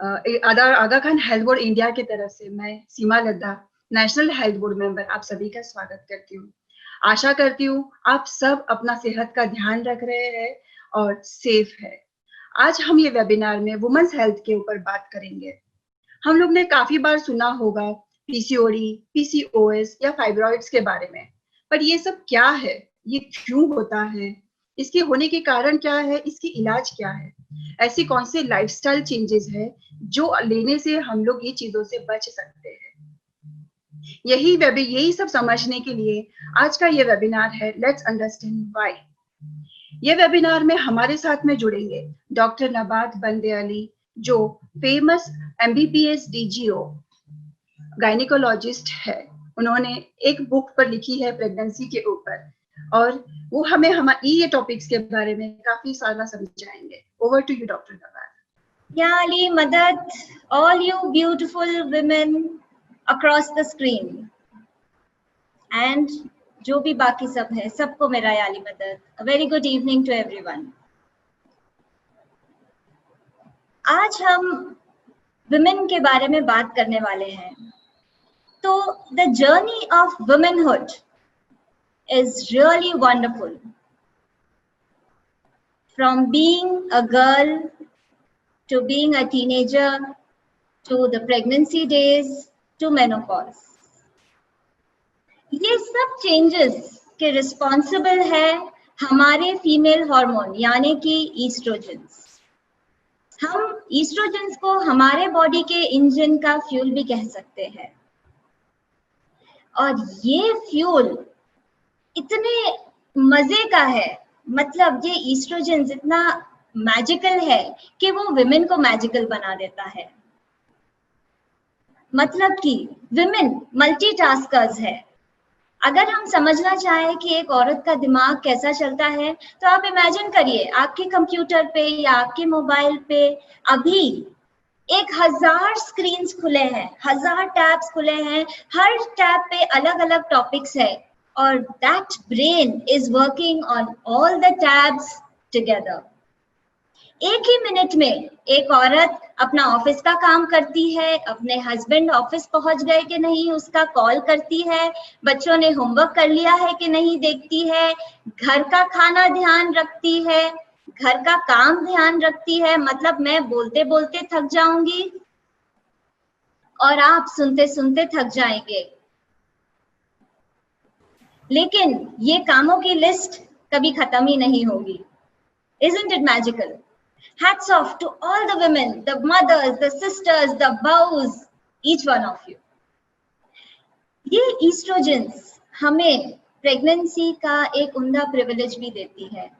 आगा Khan health board India की तरफ से मैं सीमा लद्दा, नेशनल हेल्थ बोर्ड मेंबर, आप सभी का स्वागत करती हूँ। आशा करती हूँ आप सब अपना सेहत का ध्यान रख रहे हैं और सेफ है। आज हम ये वेबिनार में वुमेन्स हेल्थ के ऊपर बात करेंगे। हम लोग ने काफी बार सुना होगा पीसीओडी, पीसीओएस या फाइब्रॉइड्स के बारे में, पर ये सब क्या है, ये क्यों होता है, इसके होने के कारण क्या है, इसकी इलाज क्या है, ऐसी कौन से लाइफस्टाइल चेंजेस है जो लेने से हम लोग ये चीजों से बच सकते हैं। यही सब समझने के लिए आज का ये वेबिनार है लेट्स अंडरस्टैंड व्हाई। ये वेबिनार में हमारे साथ में जुड़ेंगे डॉक्टर नबात बंदे अली, जो फेमस MBBS DGO गायनिकोलॉजिस्ट है। उन्होंने एक बुक पर लिखी है प्रेगनेंसी के ऊपर और वो हमें ये टॉपिक्स के बारे में काफी सारा समझाएंगे। Over to you doctor Nabat. या अली मदद, all you beautiful women across the screen and जो भी बाकी सब है, सबको मेरा याली मदद। A very good evening to everyone। आज हम women के बारे में बात करने वाले हैं। तो the journey of womanhood is really wonderful. From being a girl to being a teenager to the pregnancy days to menopause. ये सब चेंजेस के रिस्पॉन्सिबल है हमारे फीमेल हार्मोन यानी कि ईस्ट्रोजेंस। हम ईस्ट्रोजेंस को हमारे बॉडी के इंजन का फ्यूल भी कह सकते हैं और ये फ्यूल इतने मजे का है, मतलब ये ईस्ट्रोजेंस इतना मैजिकल है कि वो विमेन को मैजिकल बना देता है। मतलब कि विमेन मल्टीटास्कर्स है। अगर हम समझना चाहें कि एक औरत का दिमाग कैसा चलता है तो आप इमेजिन करिए आपके कंप्यूटर पे या आपके मोबाइल पे अभी 1000 स्क्रीन्स खुले हैं, 1000 टैब्स खुले हैं, हर टैब पे अलग अलग टॉपिक्स है और that brain is working on all the tabs together. एक ही मिनट में एक औरत अपना ऑफिस का काम करती है, अपने हस्बैंड ऑफिस पहुंच गए कि नहीं उसका कॉल करती है, बच्चों ने होमवर्क कर लिया है कि नहीं देखती है, घर का खाना ध्यान रखती है, घर का काम ध्यान रखती है। मतलब मैं बोलते बोलते थक जाऊंगी और आप सुनते सुनते थक जाएंगे, लेकिन ये कामों की लिस्ट कभी खत्म ही नहीं होगी। Isn't it magical? Hats off to all the women, the mothers, the sisters, the bows, each one of you. ये ईस्ट्रोजेंस हमें प्रेगनेंसी का एक उम्दा प्रिविलेज भी देती है,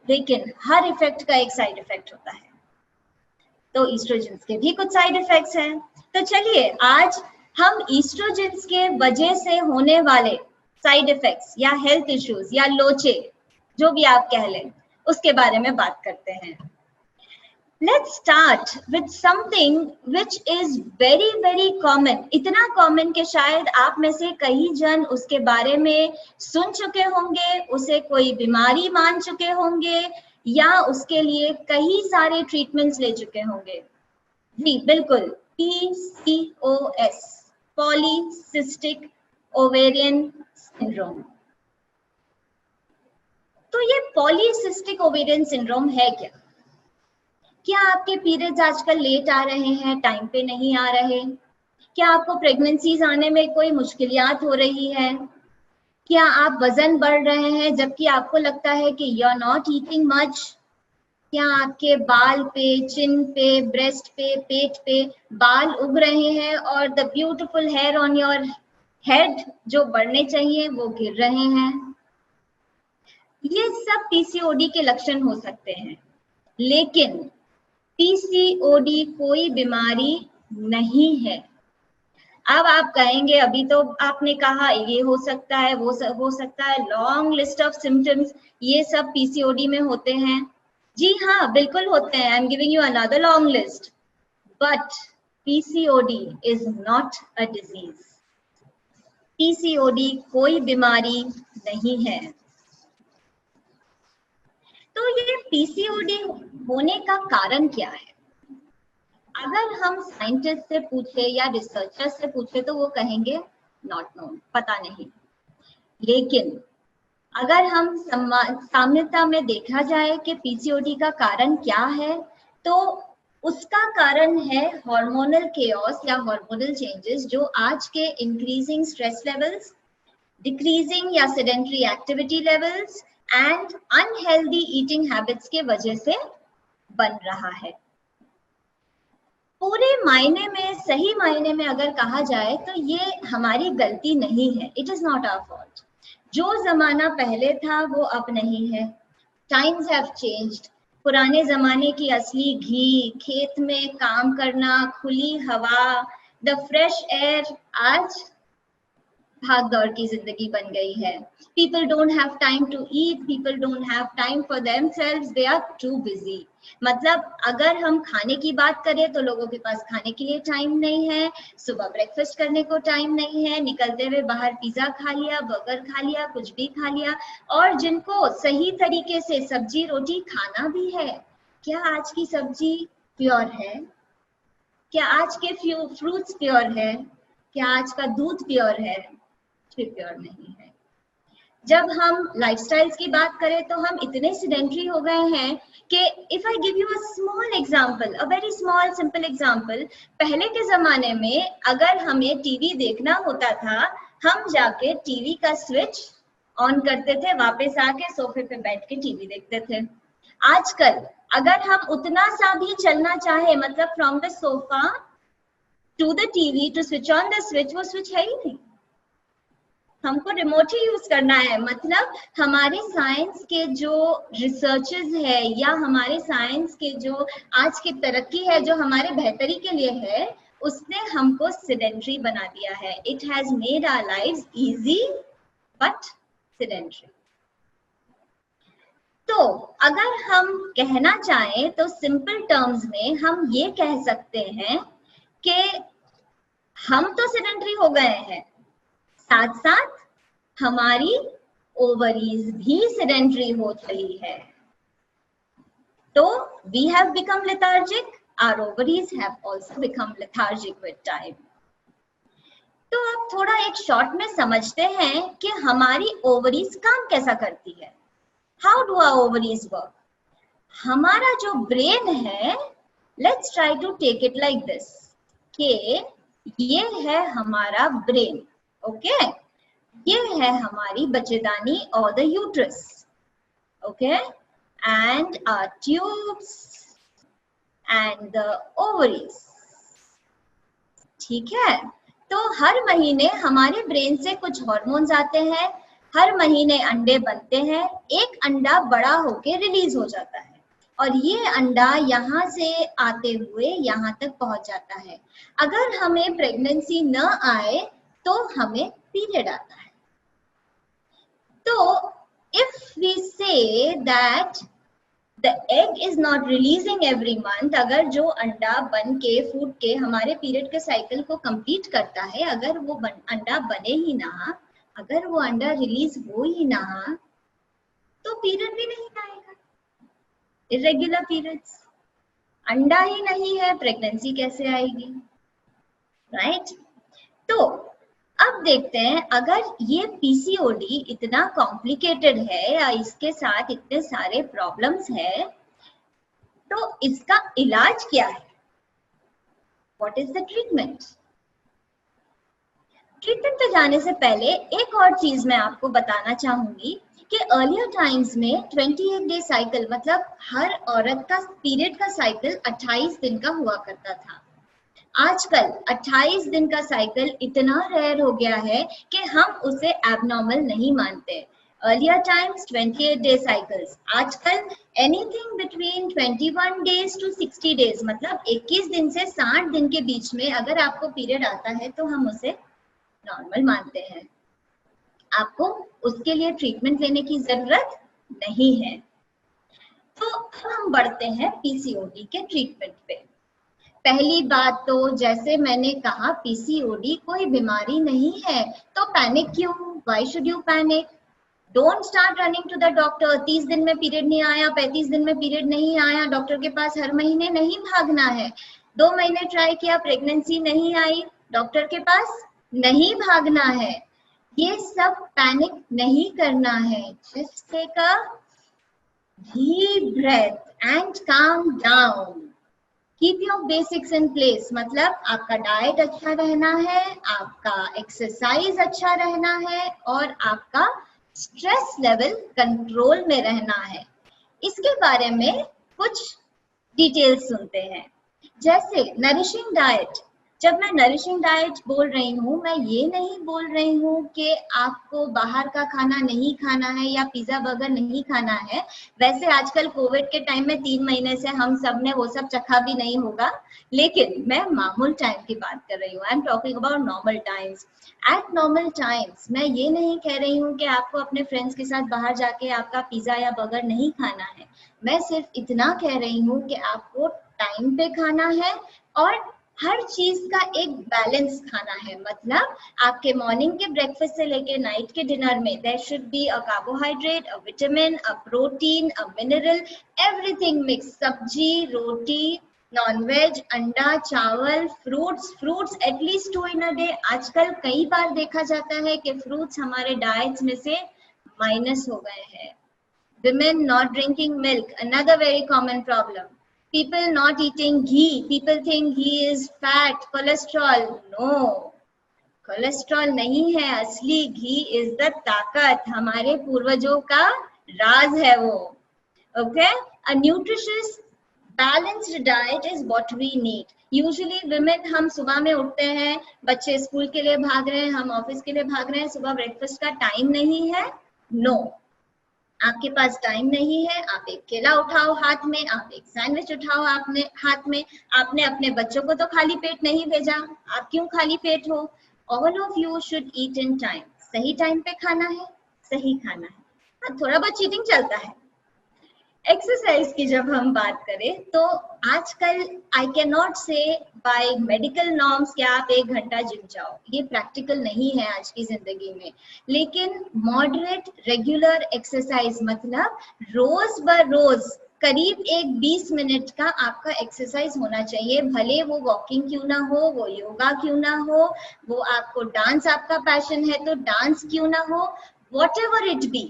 लेकिन हर इफेक्ट का एक साइड इफेक्ट होता है। तो ईस्ट्रोजेंस के भी कुछ साइड इफेक्ट्स हैं। तो चलिए आज हम ईस्ट्रोजेंस के वजह से होने वाले साइड इफेक्ट्स या हेल्थ इश्यूज या लोचे, जो भी आप कह लें, उसके बारे में बात करते हैं। Let's start with something which is very very common. इतना common कि शायद आप में से कई जन उसके बारे में सुन चुके होंगे, उसे कोई बीमारी मान चुके होंगे या उसके लिए कई सारे ट्रीटमेंट्स ले चुके होंगे। जी बिल्कुल, PCOS, पॉलीसिस्टिक ओवेरियन सिंड्रोम। तो ये पॉलीसिस्टिक ओवेरियन सिंड्रोम है क्या? क्या आपके पीरियड्स आजकल लेट आ रहे हैं, टाइम पे नहीं आ रहे? क्या आपको प्रेगनेंसीज आने में कोई मुश्किलात हो रही है? क्या आप वजन बढ़ रहे हैं जबकि आपको लगता है कि you are not eating much? क्या आपके बाल पे, चिन पे, ब्रेस्ट पे, पेट पे बाल उग रहे हैं और the beautiful hair on your head जो बढ़ने चाहिए वो गिर रहे हैं? ये सब पीसीओडी के लक्षण हो सकते हैं, लेकिन पीसीओडी कोई बीमारी नहीं है। अब आप कहेंगे अभी तो आपने कहा ये हो सकता है, वो हो सकता है, लॉन्ग लिस्ट ऑफ सिम्टम्स, ये सब पीसीओडी में होते हैं। जी हाँ, बिल्कुल होते हैं। I am giving you another long list, but PCOD is not a disease. PCOD कोई बीमारी नहीं है। तो ये पीसीओडी होने का कारण क्या है? अगर हम साइंटिस्ट से पूछे या रिसर्चर से पूछे तो वो कहेंगे नॉट नोन, पता नहीं। लेकिन अगर हम साम्यता में देखा जाए कि पीसीओडी का कारण क्या है, तो उसका कारण है हार्मोनल केओस या हार्मोनल चेंजेस, जो आज के इंक्रीजिंग स्ट्रेस लेवल्स, डिक्रीजिंग या sedentary activity levels and unhealthy eating habits के वजह से बन रहा है। पूरे मायने में, सही मायने में अगर कहा जाए तो ये हमारी गलती नहीं है, it is not our fault. जो जमाना पहले था वो अब नहीं है, टाइम्स हैव चेंज्ड। पुराने जमाने की असली घी, खेत में काम करना, खुली हवा, द फ्रेश एयर, आज भाग दौड़ की जिंदगी बन गई है। People don't have time to eat, people don't have time for themselves, they are too busy। मतलब अगर हम खाने की बात करें तो लोगों के पास खाने के लिए टाइम नहीं है, सुबह ब्रेकफास्ट करने को टाइम नहीं है, निकलते हुए बाहर पिज्जा खा लिया, बर्गर खा लिया, कुछ भी खा लिया। और जिनको सही तरीके से सब्जी रोटी खाना भी है, क्या आज की सब्जी प्योर है? क्या आज के फ्रूट्स प्योर है? क्या आज का दूध प्योर है? प्योर नहीं है। जब हम लाइफस्टाइल्स की बात करें तो हम इतने सेडेंटरी हो गए हैं कि if I give you a small example, a very small simple example, पहले के जमाने में अगर हमें टीवी देखना होता था, हम जाके टीवी का स्विच ऑन करते थे, वापस आके सोफे पे बैठ के टीवी देखते थे। आजकल अगर हम उतना सा भी चलना चाहे, मतलब from the sofa to the TV to switch on the switch, वो स्विच है ही नहीं, हमको रिमोट ही यूज करना है। मतलब हमारे साइंस के जो रिसर्चेस है या हमारे साइंस के जो आज की तरक्की है जो हमारे बेहतरी के लिए है, उसने हमको सेडेंटरी बना दिया है। It has made our lives easy but sedentary. तो अगर हम कहना चाहें तो सिंपल टर्म्स में हम ये कह सकते हैं कि हम तो सेडेंटरी हो गए हैं, साथ साथ हमारी ओवरीज भी सेडेंटरी हो चली है। तो we have become lethargic, our ovaries have also become lethargic with time। तो अब थोड़ा एक शॉर्ट में समझते हैं कि हमारी ओवरीज काम कैसा करती है। How do our ovaries work? हमारा जो ब्रेन है, let's try to take it like this, कि ये है हमारा ब्रेन, ओके? ये है हमारी बच्चेदानी और the uterus, okay, and our tubes and the ovaries, ठीक है? तो हर महीने हमारे ब्रेन से कुछ हार्मोन्स आते हैं, हर महीने अंडे बनते हैं, एक अंडा बड़ा होके रिलीज हो जाता है और ये अंडा यहाँ से आते हुए यहाँ तक पहुंच जाता है। अगर हमें प्रेगनेंसी न आए तो हमें पीरियड आता है। तो if we say that the egg is not releasing every month, अगर जो अंडा बन के फूट के हमारे पीरियड के साइकिल को कंप्लीट करता है, अगर वो अंडा बने ही ना, अगर वो अंडा रिलीज हो ही ना, तो पीरियड भी नहीं आएगा। इरेगुलर पीरियड्स, अंडा ही नहीं है, प्रेगनेंसी कैसे आएगी, राइट? तो अब देखते हैं, अगर ये पीसीओडी इतना कॉम्प्लिकेटेड है या इसके साथ इतने सारे प्रॉब्लम्स है, तो इसका इलाज क्या है? What is the treatment? Treatment पे जाने से पहले एक और चीज मैं आपको बताना चाहूंगी कि अर्लियर टाइम्स में 28 डे साइकिल, मतलब हर औरत का पीरियड का साइकिल 28 दिन का हुआ करता था। आजकल 28 दिन का साइकिल इतना रेयर हो गया है कि हम उसे एबनॉर्मल नहीं मानते। अर्लियर टाइम्स 28 डे साइकिल्स, आजकल anything between 21 days to 60 days, मतलब 21 दिन से 60 दिन के बीच में अगर आपको पीरियड आता है तो हम उसे नॉर्मल मानते हैं। आपको उसके लिए ट्रीटमेंट लेने की जरूरत नहीं है। तो अब हम बढ़ते हैं पीसीओडी के ट्रीटमेंट पे। पहली बात तो जैसे मैंने कहा, पीसीओडी कोई बीमारी नहीं है, तो पैनिक क्यों? Why should you panic? Don't start running to the doctor. 30 दिन में पीरियड नहीं आया, 35 दिन में पीरियड नहीं आया, डॉक्टर के पास हर महीने नहीं भागना है। 2 महीने ट्राई किया, प्रेगनेंसी नहीं आई, डॉक्टर के पास नहीं भागना है, ये सब पैनिक नहीं करना है। Just take a deep breath and calm down, keep your basics in place, मतलब आपका डाइट अच्छा रहना है, आपका एक्सरसाइज अच्छा रहना है और आपका स्ट्रेस लेवल कंट्रोल में रहना है। इसके बारे में कुछ डिटेल्स सुनते हैं। जैसे नरिशिंग डाइट, जब मैं नरिशिंग डाइट बोल रही हूँ, मैं ये नहीं बोल रही हूँ कि आपको बाहर का खाना नहीं खाना है या पिज्जा बर्गर नहीं खाना है। वैसे आजकल कोविड के टाइम में 3 महीने से हम सब ने वो सब चखा भी नहीं होगा, लेकिन मैं मामूल टाइम की बात कर रही हूँ। I am talking about normal times. Eight normal times मैं ये नहीं कह रही हूँ कि आपको अपने फ्रेंड्स के साथ बाहर जाके आपका पिज्जा या बर्गर नहीं खाना है। मैं सिर्फ इतना कह रही हूँ कि आपको टाइम पे खाना है और हर चीज का एक बैलेंस खाना है। मतलब आपके मॉर्निंग के ब्रेकफास्ट से लेके नाइट के डिनर में there should be a carbohydrate, a vitamin, a protein, a mineral, everything mix. सब्जी, रोटी, नॉनवेज, अंडा, चावल, fruits at least 2 in a day. आजकल कई बार देखा जाता है कि फ्रूट्स हमारे डाइट्स में से माइनस हो गए हैं। Women not drinking milk, another very common problem. People not eating ghee. People think ghee is fat, cholesterol. No, cholesterol नहीं है, असली घी is the ताकत, हमारे पूर्वजों का राज है वो। Okay, a nutritious balanced diet is what we need. Usually women, हम सुबह में उठते हैं, बच्चे स्कूल के लिए भाग रहे हैं, हम ऑफिस के लिए भाग रहे हैं, सुबह ब्रेकफास्ट का टाइम नहीं है। नो, आपके पास टाइम नहीं है, आप एक केला उठाओ हाथ में, आप एक सैंडविच उठाओ आपने हाथ में। आपने अपने बच्चों को तो खाली पेट नहीं भेजा, आप क्यों खाली पेट हो? All of you should eat in time. सही टाइम पे खाना है, सही खाना है। हाँ, थोड़ा बहुत चीटिंग चलता है। एक्सरसाइज की जब हम बात करें तो आजकल आई कैन नॉट से बाय मेडिकल नॉर्म्स कि आप 1 घंटा जिम जाओ, ये प्रैक्टिकल नहीं है आज की जिंदगी में। लेकिन मॉडरेट रेगुलर एक्सरसाइज, मतलब रोज ब रोज करीब 20 मिनट का आपका एक्सरसाइज होना चाहिए। भले वो वॉकिंग क्यों ना हो, वो योगा क्यों ना हो, वो आपको डांस, आपका पैशन है तो डांस क्यों ना हो, whatever it be,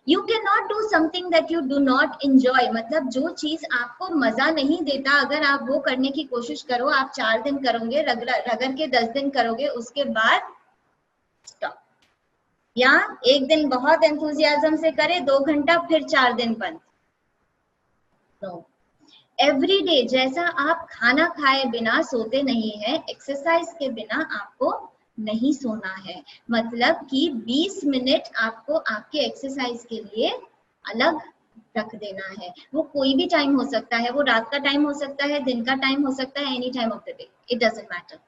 you cannot do something that you do not enjoy। मतलब जो चीज आपको मजा नहीं देता, अगर आप वो करने की कोशिश करो, आप 4 दिन करोगे, रगड़ के 10 दिन करोगे, उसके बाद स्टॉप। या एक दिन बहुत एंथुजियाज्म से करे, 2 घंटा, फिर 4 दिन बंद। नो, एवरी डे जैसा आप खाना खाए बिना सोते नहीं है, एक्सरसाइज के बिना आपको नहीं सोना है। मतलब कि 20 मिनट आपको आपके एक्सरसाइज के लिए अलग रख देना है। वो कोई भी टाइम हो सकता है, वो रात का टाइम हो सकता है, दिन का टाइम हो सकता है, any time of the day, it doesn't matter.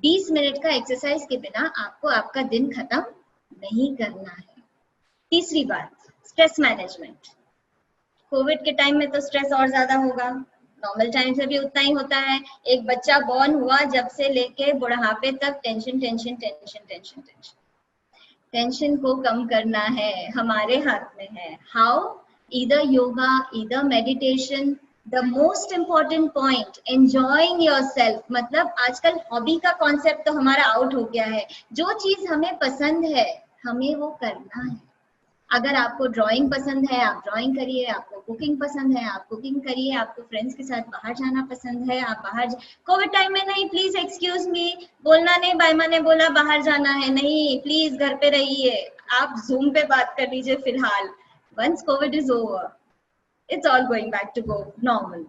20 minute का एक्सरसाइज के बिना आपको आपका दिन खत्म नहीं करना है। तीसरी बात, स्ट्रेस मैनेजमेंट। कोविड के टाइम में तो स्ट्रेस और ज्यादा होगा, नॉर्मल टाइम से भी उतना ही होता है। एक बच्चा बॉर्न हुआ जब से लेके बुढ़ापे तक tension tension tension tension tension. Tension को कम करना है, हमारे हाथ में है। How? Either yoga, either meditation. The most important point, enjoying yourself. मतलब आजकल हॉबी का कॉन्सेप्ट तो हमारा आउट हो गया है। जो चीज हमें पसंद है हमें वो करना है। अगर आपको ड्राइंग पसंद है आप ड्राइंग करिए, आपको कुकिंग पसंद है आप कुकिंग करिए, आपको फ्रेंड्स के साथ बाहर जाना पसंद है आप बाहर। कोविड टाइम में नहीं, प्लीज एक्सक्यूज मी, बोलना नहीं बायमा ने बोला बाहर जाना है, नहीं, प्लीज घर पे रहिए, आप जूम पे बात कर लीजिए फिलहाल। Once covid is over, it's all going back to go normal,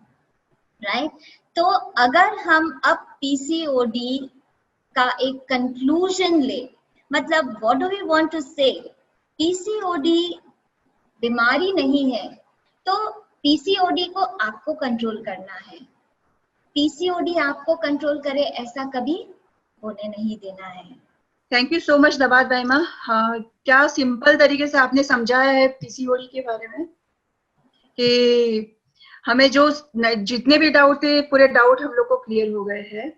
right? तो अगर हम अब पीसीओडी का एक कंक्लूजन ले, मतलब what do we want to say, PCOD बीमारी नहीं है, तो पीसीओडी को आपको कंट्रोल करना है। पीसीओडी आपको कंट्रोल करे ऐसा कभी होने नहीं देना है। Thank you so much Nabat Daima. हाँ, क्या सिंपल तरीके से आपने समझाया है पीसीओडी के बारे में कि हमें जो जितने भी डाउट थे पूरे डाउट हम लोग को क्लियर हो गए हैं।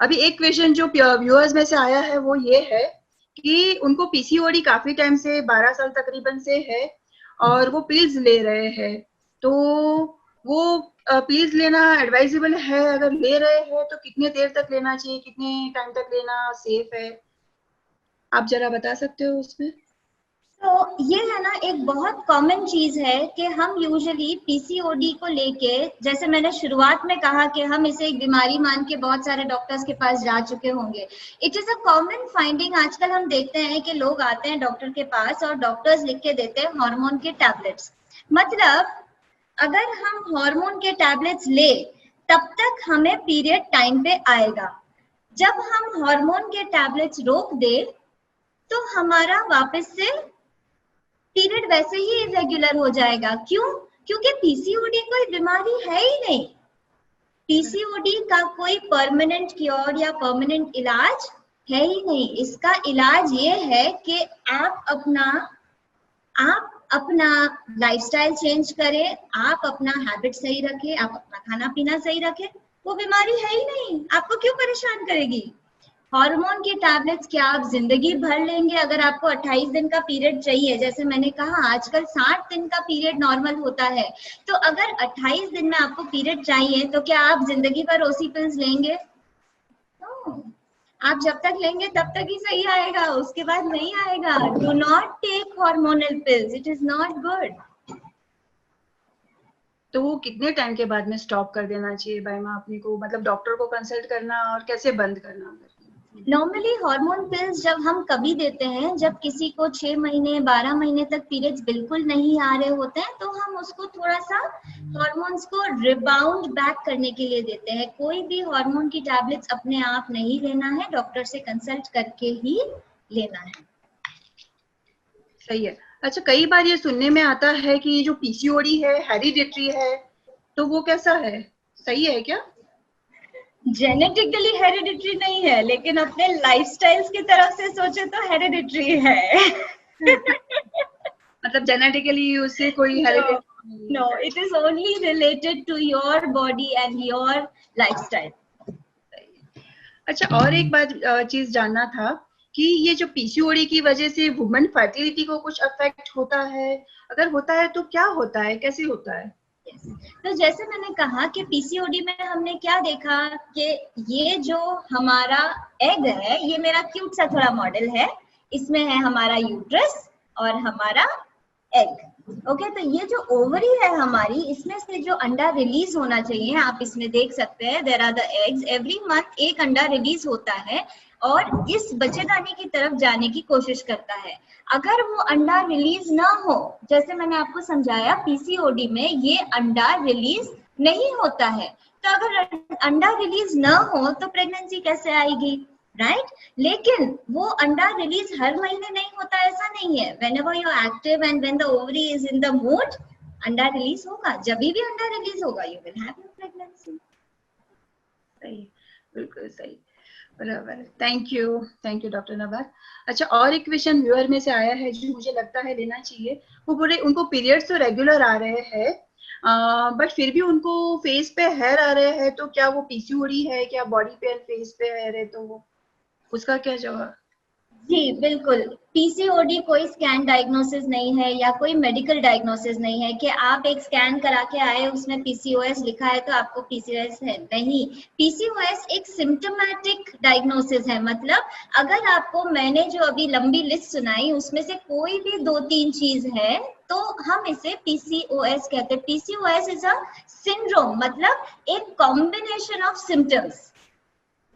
अभी एक क्वेश्चन जो व्यूअर्स में से आया है वो ये है कि उनको पीसीओडी काफी टाइम से 12 साल तकरीबन से है और वो पिल्स ले रहे हैं, तो वो प्लीज लेना एडवाइजेबल है? अगर ले रहे हैं तो कितने देर तक लेना चाहिए, कितने टाइम तक लेना सेफ है, आप जरा बता सकते हो उसमें? तो ये है ना, एक बहुत कॉमन चीज है कि हम यूजुअली पीसीओडी को लेके, जैसे मैंने शुरुआत में कहा कि हम इसे एक बीमारी मान के बहुत सारे डॉक्टर्स के पास जा चुके होंगे। It is a common finding. आजकल हम देखते हैं कि लोग आते हैं डॉक्टर के पास और डॉक्टर्स लिख के देते हैं हार्मोन के टैबलेट्स। मतलब अगर हम हार्मोन के टैबलेट्स ले तब तक हमें पीरियड टाइम पे आएगा। जब हम हार्मोन के टैबलेट्स रोक दे तो हमारा वापस से पीरियड वैसे ही इरेगुलर हो जाएगा। क्यों? क्योंकि पीसीओडी कोई बीमारी है ही नहीं। पीसीओडी का कोई परमानेंट क्योर या परमानेंट इलाज है ही नहीं। इसका इलाज ये है कि आप अपना लाइफस्टाइल चेंज करें, आप अपना हैबिट सही रखें, आप अपना खाना पीना सही रखें। वो बीमारी है ही नहीं, आपको क्यों परेशान करेगी? हार्मोन के टैबलेट्स क्या आप जिंदगी भर लेंगे? अगर आपको 28 दिन का पीरियड चाहिए, जैसे मैंने कहा आजकल 60 दिन का पीरियड नॉर्मल होता है, तो अगर 28 दिन में आपको पीरियड चाहिए तो क्या आप जिंदगी भर ओसी पिल्स लेंगे? No. आप जब तक लेंगे तब तक ही सही आएगा, उसके बाद नहीं आएगा। Do not take hormonal pills, it is not good. तो वो कितने टाइम के बाद में स्टॉप कर देना चाहिए बायमा अपने को, मतलब डॉक्टर को कंसल्ट करना और कैसे बंद करना? नॉर्मली हार्मोन पिल्स जब हम कभी देते हैं, जब किसी को 6 महीने 12 महीने तक पीरियड्स बिल्कुल नहीं आ रहे होते हैं, तो हम उसको थोड़ा सा हार्मोन्स को रिबाउंड बैक करने के लिए देते हैं। कोई भी हार्मोन की टैबलेट्स अपने आप नहीं लेना है, डॉक्टर से कंसल्ट करके ही लेना है। सही है। अच्छा, कई बार ये सुनने में आता है कि ये जो पीसीओडी है हेरिडिटरी है, तो वो कैसा है, सही है क्या? जेनेटिकली हेरिडिटरी नहीं है, लेकिन अपने लाइफस्टाइल्स की तरफ से सोचे तो हेरिडिटरी है। मतलब जेनेटिकली उससे कोई hereditary? No, it is only related to your body and your lifestyle. अच्छा, और एक बात चीज जानना था कि ये जो पीसीओडी की वजह से वुमेन फर्टिलिटी को कुछ अफेक्ट होता है? अगर होता है तो क्या होता है, कैसे होता है? तो जैसे मैंने कहा कि पीसीओडी में हमने क्या देखा कि ये जो हमारा एग है, ये मेरा क्यूट सा थोड़ा मॉडल है। इसमें है हमारा यूट्रस और हमारा एग। ओके, तो ये जो ओवरी है हमारी, इसमें से जो अंडा रिलीज होना चाहिए, आप इसमें देख सकते हैं there are the eggs. Every month एक अंडा रिलीज होता है और इस बच्चेदानी की तरफ जाने की कोशिश करता है। अगर वो अंडा रिलीज ना हो, जैसे मैंने आपको समझाया पीसीओडी में ये अंडा रिलीज नहीं होता है, तो अगर अंडा रिलीज ना हो तो प्रेगनेंसी कैसे आएगी, राइट? लेकिन वो अंडा रिलीज हर महीने नहीं होता, ऐसा नहीं है। whenever you are active and when the ovary is in the mood, अंडा रिलीज होगा। जब भी अंडा रिलीज होगा you will have your pregnancy। सही, बिल्कुल सही, बराबर। Thank you doctor Nawaz. अच्छा, और एक क्वेश्चन व्यूअर में से आया है जो मुझे लगता है लेना चाहिए। वो बोले उनको पीरियड्स तो रेगुलर आ रहे हैं बट फिर भी उनको फेस पे हेयर आ रहे हैं, तो क्या वो पीसीओडी है? क्या बॉडी पे एंड फेस पे हेयर है? तो वो उसका क्या जवाब? जी बिल्कुल, पीसीओडी कोई स्कैन डायग्नोसिस नहीं है या कोई मेडिकल डायग्नोसिस नहीं है कि आप एक स्कैन करा के आए उसमें पीसीओएस लिखा है तो आपको पीसीओएस है। नहीं, पीसीओएस एक सिम्टोमेटिक डायग्नोसिस है। मतलब अगर आपको मैंने जो अभी लंबी लिस्ट सुनाई उसमें से कोई भी 2-3 चीज है तो हम इसे पीसीओएस कहते हैं। पीसीओएस इज अ सिंड्रोम, मतलब एक कॉम्बिनेशन ऑफ सिम्टम्स।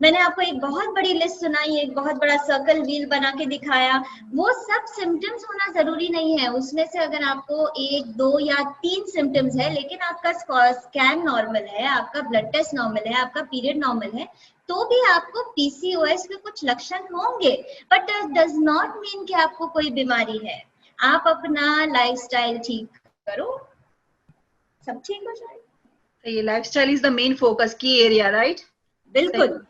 मैंने आपको एक बहुत बड़ी लिस्ट सुनाई, एक बहुत बड़ा सर्कल व्हील बना के दिखाया, वो सब सिम्टम्स होना जरूरी नहीं है। उसमें से अगर आपको 1, 2 या 3 सिम्टम्स है लेकिन आपका स्कैन नॉर्मल है, आपका ब्लड टेस्ट नॉर्मल है, आपका पीरियड नॉर्मल है, तो भी आपको पीसीओएस के कुछ लक्षण होंगे, बट डज नॉट मीन कि आपको कोई बीमारी है। आप अपना लाइफस्टाइल ठीक करो, सब ठीक हो जाएगा। ये lifestyle is the main focus की एरिया, राइट? बिल्कुल।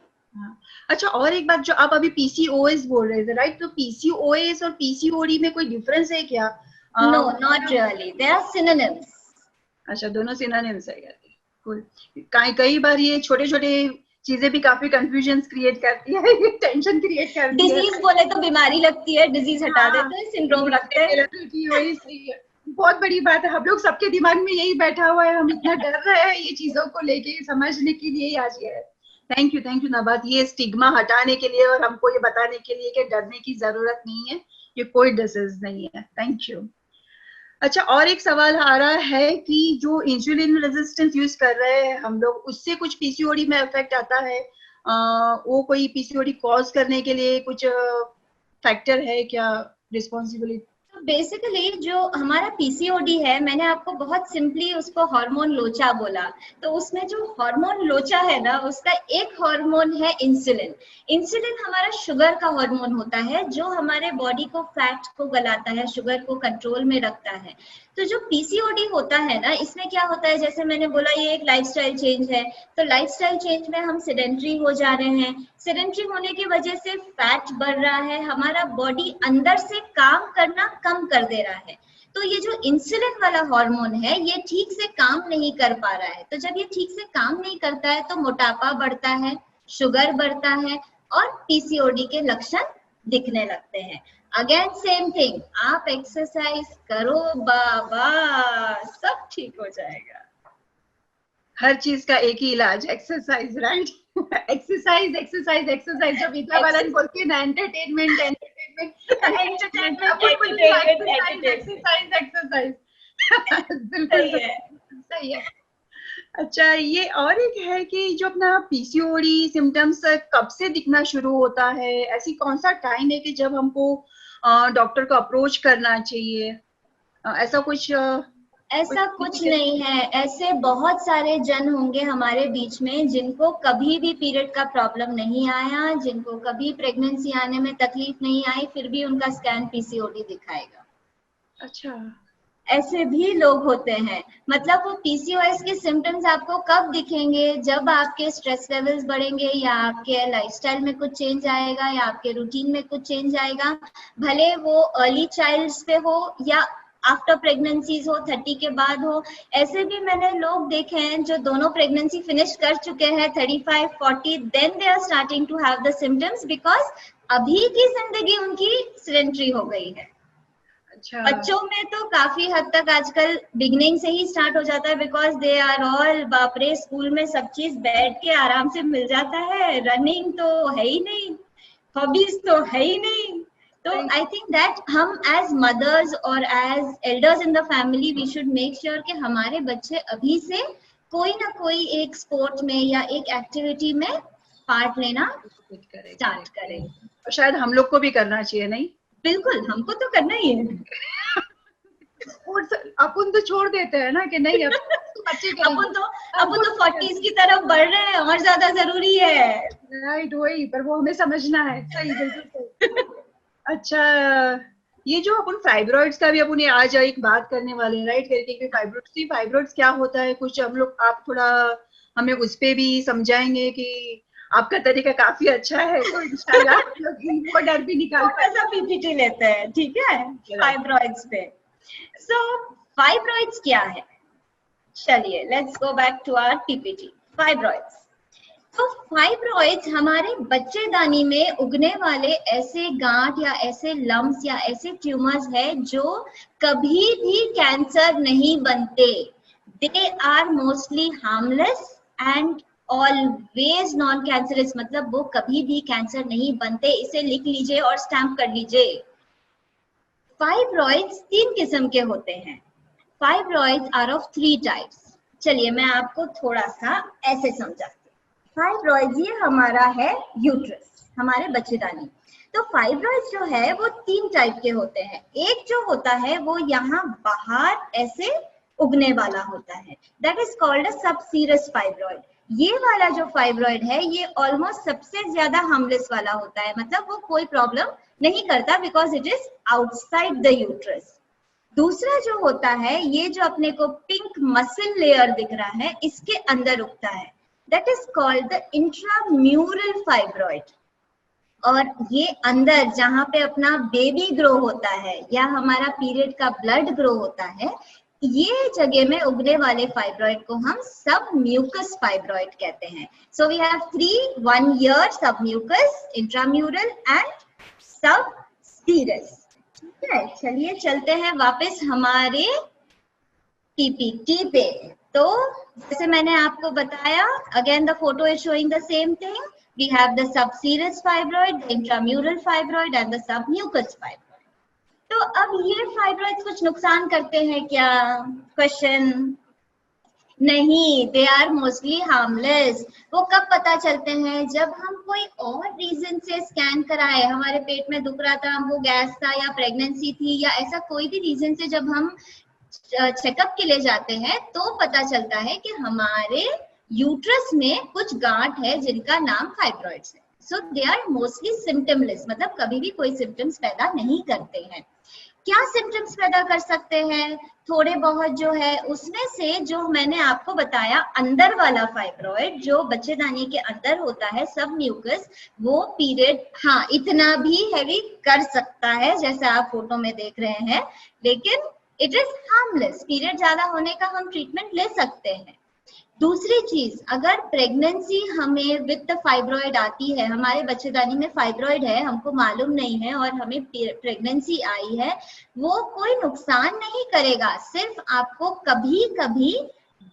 अच्छा, और एक बात, जो आप अभी पीसीओएस बोल रहे थे, राइट? तो पीसीओएस और पीसीओडी में कोई डिफरेंस है क्या? No, not really, they are synonyms. अच्छा, दोनों सिनोनिम्स है क्या? कूल। कई बार ये छोटे छोटे चीजें भी काफी कंफ्यूजन क्रिएट करती है, टेंशन क्रिएट करती है। डिजीज बोले तो बीमारी लगती है, डिजीज हटा देते हैं, सिंड्रोम रखते हैं। वही सही है। बहुत बड़ी बात है, हम लोग सबके दिमाग में यही बैठा हुआ है, हम इतना डर रहे हैं ये चीजों को लेके, समझने के लिए आज ये है। थैंक यू नबात, ये स्टिग्मा हटाने के लिए और हमको ये बताने के लिए कि डरने की जरूरत नहीं है, ये कोई डिसीज नहीं है। Thank you. अच्छा, और एक सवाल आ रहा है कि जो इंसुलिन रेजिस्टेंस यूज कर रहे हैं हम लोग, उससे कुछ पीसीओडी में इफेक्ट आता है? वो कोई पीसीओडी कॉज करने के लिए कुछ फैक्टर है क्या, रिस्पॉन्सिबिलिटी? बेसिकली जो हमारा पीसीओडी है, मैंने आपको बहुत सिंपली उसको हार्मोन लोचा बोला, तो उसमें जो हार्मोन लोचा है ना, उसका एक हार्मोन है इंसुलिन। इंसुलिन हमारा शुगर का हार्मोन होता है, जो हमारे बॉडी को फैट को गलाता है, शुगर को कंट्रोल में रखता है। तो जो पीसीओडी होता है ना, इसमें क्या होता है, जैसे मैंने बोला ये एक लाइफस्टाइल चेंज है, तो लाइफस्टाइल चेंज में हम सेडेंट्री हो जा रहे हैं, सेडेंट्री होने की वजह से फैट बढ़ रहा है, हमारा बॉडी अंदर से काम करना कम कर दे रहा है। तो ये जो इंसुलिन वाला हार्मोन है, ये ठीक से काम नहीं कर पा रहा है। तो जब ये ठीक से काम नहीं करता है तो मोटापा बढ़ता है, शुगर बढ़ता है और पीसीओडी के लक्षण दिखने लगते हैं। अगेन सेम थिंग, आप एक्सरसाइज करो बाबा, सब ठीक हो जाएगा। हर चीज का एक ही इलाज, exercise, right? Exercise exercise exercise, जब मीता बालन बोलती है ना, एंटरटेनमेंट एक्सरसाइज, बिल्कुल सही है। अच्छा, ये और एक है कि जो अपना पीसीओडी सिम्टम्स कब से दिखना शुरू होता है? ऐसी कौन सा टाइम है कि जब हमको डॉक्टर को अप्रोच करना चाहिए? ऐसा कुछ नहीं है। ऐसे बहुत सारे जन होंगे हमारे बीच में जिनको कभी भी पीरियड का प्रॉब्लम नहीं आया, जिनको कभी प्रेगनेंसी आने में तकलीफ नहीं आई, फिर भी उनका स्कैन पीसीओडी दिखाएगा। अच्छा, ऐसे भी लोग होते हैं। मतलब वो पीसीओएस के सिम्टम्स आपको कब दिखेंगे? जब आपके स्ट्रेस लेवल्स बढ़ेंगे, या आपके लाइफस्टाइल में कुछ चेंज आएगा, या आपके रूटीन में कुछ चेंज आएगा। भले वो अर्ली चाइल्ड्स पे हो या आफ्टर प्रेगनेंसीज हो, 30 के बाद हो। ऐसे भी मैंने लोग देखे हैं जो दोनों प्रेगनेंसी फिनिश कर चुके हैं, 35-40, then they are starting to have the symptoms, because अभी की जिंदगी उनकी सेडेंटरी हो गई है। अच्छा। बच्चों में तो काफी हद तक आजकल बिगनिंग से ही स्टार्ट हो जाता है, बिकॉज दे आर ऑल, बाप रे, स्कूल में सब चीज बैठ के आराम से मिल जाता है, रनिंग तो है ही नहीं, हॉबीज तो है ही नहीं। तो आई थिंक दैट हम एज मदर्स और as elders in the family, we should make sure कि हमारे बच्चे अभी से कोई ना कोई एक स्पोर्ट में या एक एक्टिविटी में पार्ट लेना स्टार्ट करें। और शायद हम लोग को भी करना चाहिए, नहीं? बिल्कुल, हमको तो करना ही है। अपन तो छोड़ देते हैं ना कि नहीं, अपन तो 40s की तरफ बढ़ रहे हैं, और ज्यादा जरूरी है। राइट, वही, पर वो हमें समझना है। सही, बिल्कुल सही। अच्छा, ये जो अपन फाइब्रॉइड्स का भी अपन आज एक बात करने वाले हैं, राइट? करके फाइब्रॉइड्स क्या होता है, कुछ हम लोग, आप थोड़ा हमें उस पे भी समझाएंगे कि आपका तरीका काफी अच्छा है, तो इंशाल्लाह वो डर भी निकाल ऐसा पीपीटी लेते हैं, ठीक है, फाइब्रॉइड्स पे। सो फाइब्रॉइड्स क्या है? चलिए, let's go back to our PPT. Fibroids, तो फाइब्रॉइड्स हमारे बच्चेदानी में उगने वाले ऐसे गांठ या ऐसे लम्स या ऐसे ट्यूमर्स है जो कभी भी कैंसर नहीं बनते। They are mostly harmless and always non cancerous, मतलब वो कभी भी कैंसर नहीं बनते। इसे लिख लीजिए और स्टैम्प कर लीजिए। फाइब्रॉइड्स 3 किस्म के होते हैं। Fibroids are of 3 types. चलिए मैं आपको थोड़ा सा ऐसे समझाती हूँ। फाइब्रॉइड्स, ये हमारा है यूट्रस, हमारे बच्चेदानी। तो फाइब्रॉइड्स जो है वो 3 टाइप के होते हैं। एक जो होता है वो यहाँ बाहर ऐसे उगने वाला होता है, that is called a subserous fibroid. ये वाला जो फाइब्रॉइड है ये ऑलमोस्ट सबसे ज्यादा हार्मलेस वाला होता है, मतलब वो कोई प्रॉब्लम नहीं करता, because it is outside the uterus. दूसरा जो होता है, ये जो अपने को पिंक मसल लेयर दिख रहा है, इसके अंदर उगता है, that is called the intramural fibroid. और ये अंदर जहां पे अपना बेबी ग्रो होता है या हमारा पीरियड का ब्लड ग्रो होता है, ये जगह में उगने वाले फाइब्रॉइड को हम सब म्यूकस फाइब्रॉइड कहते हैं। सो वी हैव 3, 1 ईयर सब म्यूकस, इंट्राम्यूरल एंड सब सीरस। ठीक है, चलिए चलते हैं वापस हमारे पीपीटी पे। तो जैसे मैंने आपको बताया, again the photo is showing the same thing. We have the subserous fibroid, the intramural fibroid and the submucous fibroid. तो अब ये फाइब्रॉइड्स कुछ नुकसान करते हैं क्या? क्वेश्चन। नहीं, दे आर मोस्टली हार्मलेस। वो कब पता चलते हैं? जब हम कोई और रीजन से स्कैन कराए, हमारे पेट में दुख रहा था, वो गैस था या प्रेगनेंसी थी या ऐसा कोई भी रीजन से जब हम चेकअप के लिए जाते हैं तो पता चलता है कि हमारे यूट्रस में कुछ गांठ है जिनका नाम फाइब्रॉइड्स है। सो दे आर मोस्टली सिम्टमलेस, मतलब कभी भी कोई सिम्टम्स पैदा नहीं करते हैं। क्या सिम्टम्स पैदा कर सकते हैं? थोड़े बहुत जो है उसमें से जो मैंने आपको बताया, अंदर वाला फाइब्रॉइड जो बच्चेदानी के अंदर होता है, सब म्यूकस, वो पीरियड हाँ इतना भी हैवी कर सकता है जैसे आप फोटो में देख रहे हैं, लेकिन इट इज हार्मलेस। पीरियड ज्यादा होने का हम ट्रीटमेंट ले सकते हैं। दूसरी चीज, अगर प्रेगनेंसी हमें विद फाइब्रॉइड आती है, हमारे बच्चेदानी में फाइब्रॉइड है, हमको मालूम नहीं है और हमें प्रेगनेंसी आई है, वो कोई नुकसान नहीं करेगा, सिर्फ आपको कभी कभी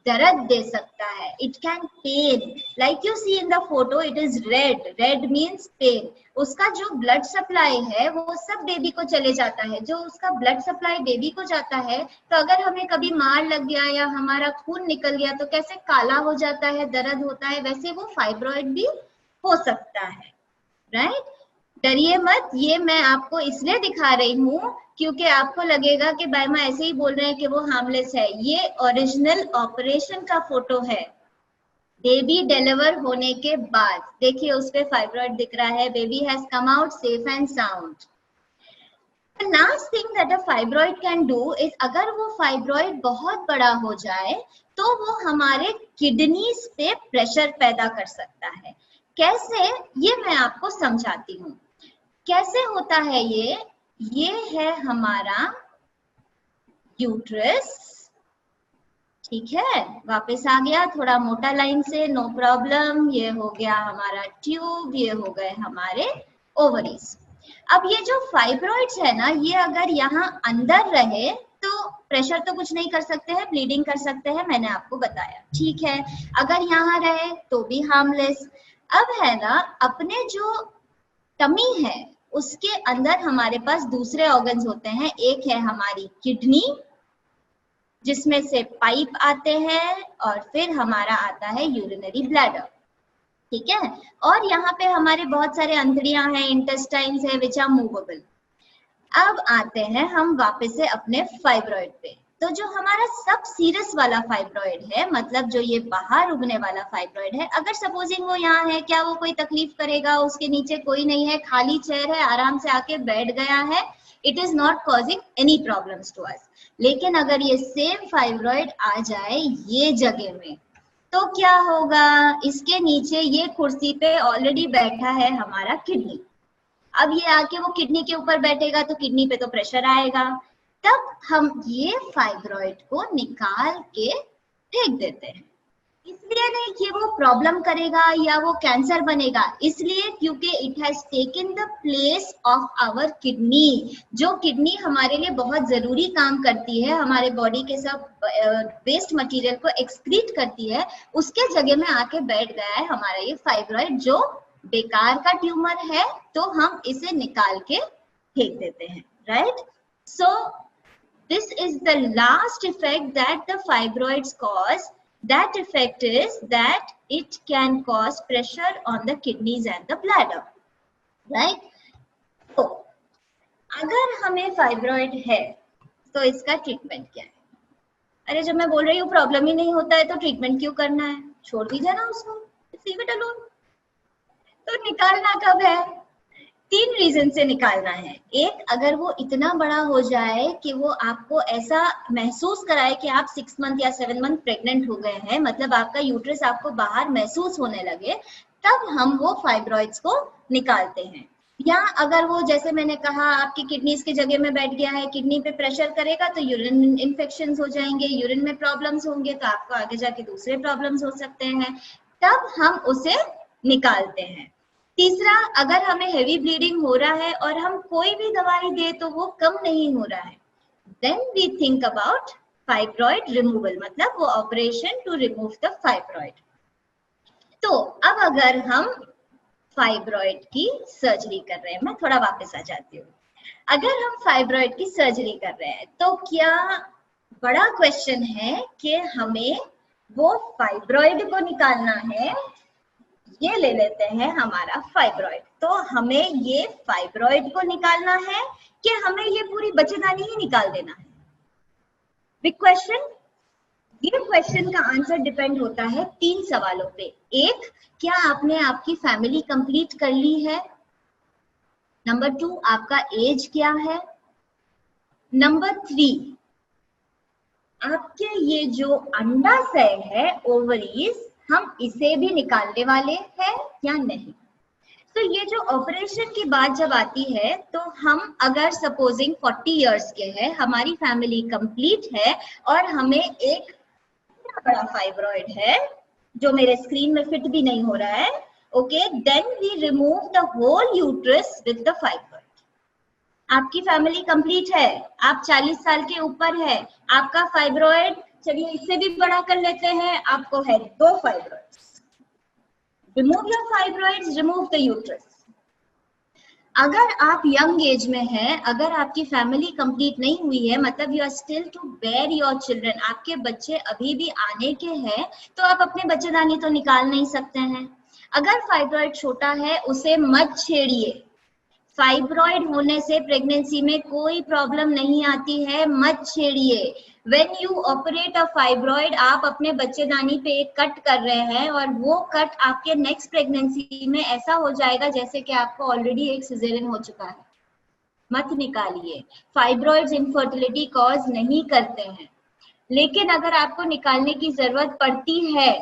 दर्द दे सकता है। It can pain, like you see in the photo, it is red, red means pain. उसका जो ब्लड सप्लाई है वो सब बेबी को चले जाता है। जो उसका ब्लड सप्लाई बेबी को जाता है, तो अगर हमें कभी मार लग गया या हमारा खून निकल गया तो कैसे काला हो जाता है, दर्द होता है, वैसे वो फाइब्रॉइड भी हो सकता है। राइट? डरिए मत, ये मैं आपको इसलिए दिखा रही हूँ क्योंकि आपको लगेगा कि बैमा ऐसे ही बोल रहे हैं कि वो हार्मलेस है। ये ओरिजिनल ऑपरेशन का फोटो है, बेबी डिलीवर होने के बाद। देखिए उस पे फाइब्रॉइड दिख रहा है, baby has come out safe and sound. The last thing that a fibroid can do is, अगर वो फाइब्रॉइड बहुत बड़ा हो जाए तो वो हमारे किडनीज पे प्रेशर पैदा कर सकता है। कैसे, ये मैं आपको समझाती हूँ। कैसे होता है ये है हमारा यूट्रस, ठीक है, वापस आ गया थोड़ा मोटा लाइन से, नो प्रॉब्लम। ये हो गया हमारा ट्यूब, ये हो गए हमारे ओवरीज। अब ये जो फाइब्रॉइड्स है ना, ये अगर यहाँ अंदर रहे तो प्रेशर तो कुछ नहीं कर सकते हैं, ब्लीडिंग कर सकते हैं, मैंने आपको बताया, ठीक है। अगर यहाँ रहे तो भी हार्मलेस। अब है ना, अपने जो टमी है उसके अंदर हमारे पास दूसरे ऑर्गन्स होते हैं। एक है हमारी किडनी, जिसमें से पाइप आते हैं, और फिर हमारा आता है यूरिनरी ब्लैडर, ठीक है। और यहाँ पे हमारे बहुत सारे अंतड़ियां हैं, इंटेस्टाइन्स है, विच आर मूवेबल। अब आते हैं हम वापस से अपने फाइब्रॉइड पे। तो जो हमारा सब सीरस वाला फाइब्रॉइड है, मतलब जो ये बाहर उगने वाला फाइब्रॉइड है, अगर सपोजिंग वो यहाँ है, क्या वो कोई तकलीफ करेगा? उसके नीचे कोई नहीं है, खाली चेयर है, आराम से आके बैठ गया है, it is not causing any problems to us. लेकिन अगर ये सेम फाइब्रॉइड आ जाए ये जगह में, तो क्या होगा? इसके नीचे ये कुर्सी पे ऑलरेडी बैठा है हमारा किडनी। अब ये आके वो किडनी के ऊपर बैठेगा तो किडनी पे तो प्रेशर आएगा। तब हम ये फाइब्रॉइड को निकाल के फेंक देते हैं। इसलिए नहीं कि वो प्रॉब्लम करेगा या वो कैंसर बनेगा, इसलिए क्योंकि it has taken the place of our kidney. जो किडनी हमारे लिए बहुत जरूरी काम करती है, हमारे बॉडी के सब वेस्ट मटेरियल को एक्सक्रीट करती है, उसके जगह में आके बैठ गया है हमारा ये फाइब्रॉइड, जो बेकार का ट्यूमर है, तो हम इसे निकाल के फेंक देते हैं। Right? So this is the last effect that the fibroids cause. That effect is that it can cause pressure on the kidneys and the bladder, right? तो अगर हमें फाइब्रॉइड है तो इसका ट्रीटमेंट क्या है? अरे जब मैं बोल रही हूँ प्रॉब्लम ही नहीं होता है तो ट्रीटमेंट क्यों करना है? छोड़ दीजिए ना उसको, लीव इट अलोन। तो निकालना कब है? 3 रीजन से निकालना है। एक, अगर वो इतना बड़ा हो जाए कि वो आपको ऐसा महसूस कराए कि आप 6 मंथ या 7 मंथ प्रेग्नेंट हो गए हैं, मतलब आपका यूट्रस आपको बाहर महसूस होने लगे, तब हम वो फाइब्रॉइड्स को निकालते हैं। या अगर वो, जैसे मैंने कहा, आपकी किडनीज की जगह में बैठ गया है, किडनी पे प्रेशर करेगा तो यूरिन इन्फेक्शन हो जाएंगे, यूरिन में प्रॉब्लम्स होंगे, तो आपको आगे जाके दूसरे प्रॉब्लम्स हो सकते हैं, तब हम उसे निकालते हैं। तीसरा, अगर हमें हेवी ब्लीडिंग हो रहा है और हम कोई भी दवाई दे तो वो कम नहीं हो रहा है, then we think about fibroid removal, मतलब वो operation to remove the fibroid. तो अब अगर हम फाइब्रॉइड की सर्जरी कर रहे हैं, मैं थोड़ा वापस आ जाती हूँ। अगर हम फाइब्रॉइड की सर्जरी कर रहे हैं तो क्या बड़ा क्वेश्चन है कि हमें वो फाइब्रॉइड को निकालना है। ये ले लेते हैं हमारा फाइब्रॉइड, तो हमें ये फाइब्रॉइड को निकालना है कि हमें ये पूरी बच्चेदानी ही निकाल देना है। Big question. ये क्वेश्चन का आंसर डिपेंड होता है 3 सवालों पे। एक, क्या आपने आपकी फैमिली कंप्लीट कर ली है। नंबर 2, आपका एज क्या है। नंबर 3, आपके ये जो अंडाशय है, ओवरीज, हम इसे भी निकालने वाले हैं या नहीं। तो ये जो ऑपरेशन की बात जब आती है तो हम अगर सपोजिंग 40 इयर्स के हैं, हमारी फैमिली कंप्लीट है और हमें एक बड़ा फाइब्रॉइड है जो मेरे स्क्रीन में फिट भी नहीं हो रहा है, okay, then we remove the whole uterus with the fibroid. आपकी फैमिली कंप्लीट है, आप 40 साल के ऊपर है, आपका फाइब्रॉइड, चलिए इससे भी बड़ा कर लेते हैं, आपको है 2 fibroids. Remove your fibroids, remove the uterus. अगर आप यंग एज में हैं, अगर आपकी फैमिली कंप्लीट नहीं हुई है, मतलब you are still to bear your children, आपके बच्चे अभी भी आने के हैं, तो आप अपने बच्चेदानी तो निकाल नहीं सकते हैं। अगर फाइब्रॉइड छोटा है उसे मत छेड़िए। फाइब्रॉइड होने से प्रेगनेंसी में कोई प्रॉब्लम नहीं आती है, मत छेड़िए। When you operate a fibroid, आप अपने बच्चेदानी पे एक कट कर रहे हैं और वो कट आपके नेक्स्ट प्रेगनेंसी में ऐसा हो जाएगा जैसे कि आपको ऑलरेडी एक सिजेरियन हो चुका है। मत निकालिए। फाइब्रॉइड्स इनफर्टिलिटी कॉज नहीं करते हैं, लेकिन अगर आपको निकालने की जरूरत पड़ती है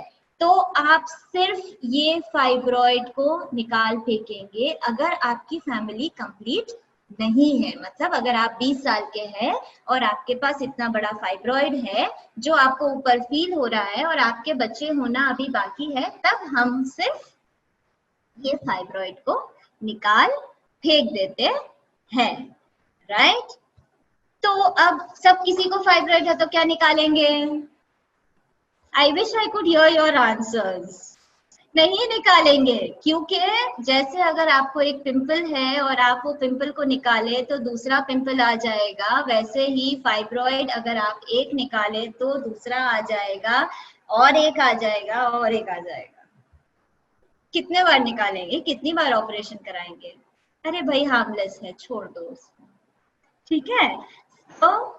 तो आप सिर्फ ये फाइब्रॉइड को निकाल फेंकेंगे अगर आपकी फैमिली कंप्लीट नहीं है। मतलब अगर आप 20 साल के हैं और आपके पास इतना बड़ा फाइब्रॉइड है जो आपको ऊपर फील हो रहा है और आपके बच्चे होना अभी बाकी है, तब हम सिर्फ ये फाइब्रॉइड को निकाल फेंक देते हैं, राइट। तो अब सब किसी को फाइब्रॉइड है तो क्या निकालेंगे? I wish I could hear your answers. नहीं निकालेंगे, क्योंकि जैसे अगर आपको एक पिंपल है और आप वो पिंपल को निकाले तो दूसरा पिंपल आ जाएगा, वैसे ही फाइब्रॉइड अगर आप एक निकाले तो दूसरा आ जाएगा और एक आ जाएगा और एक आ जाएगा। कितने बार निकालेंगे, कितनी बार ऑपरेशन कराएंगे? अरे भाई हार्मलेस है, छोड़ दो उसको, ठीक है। तो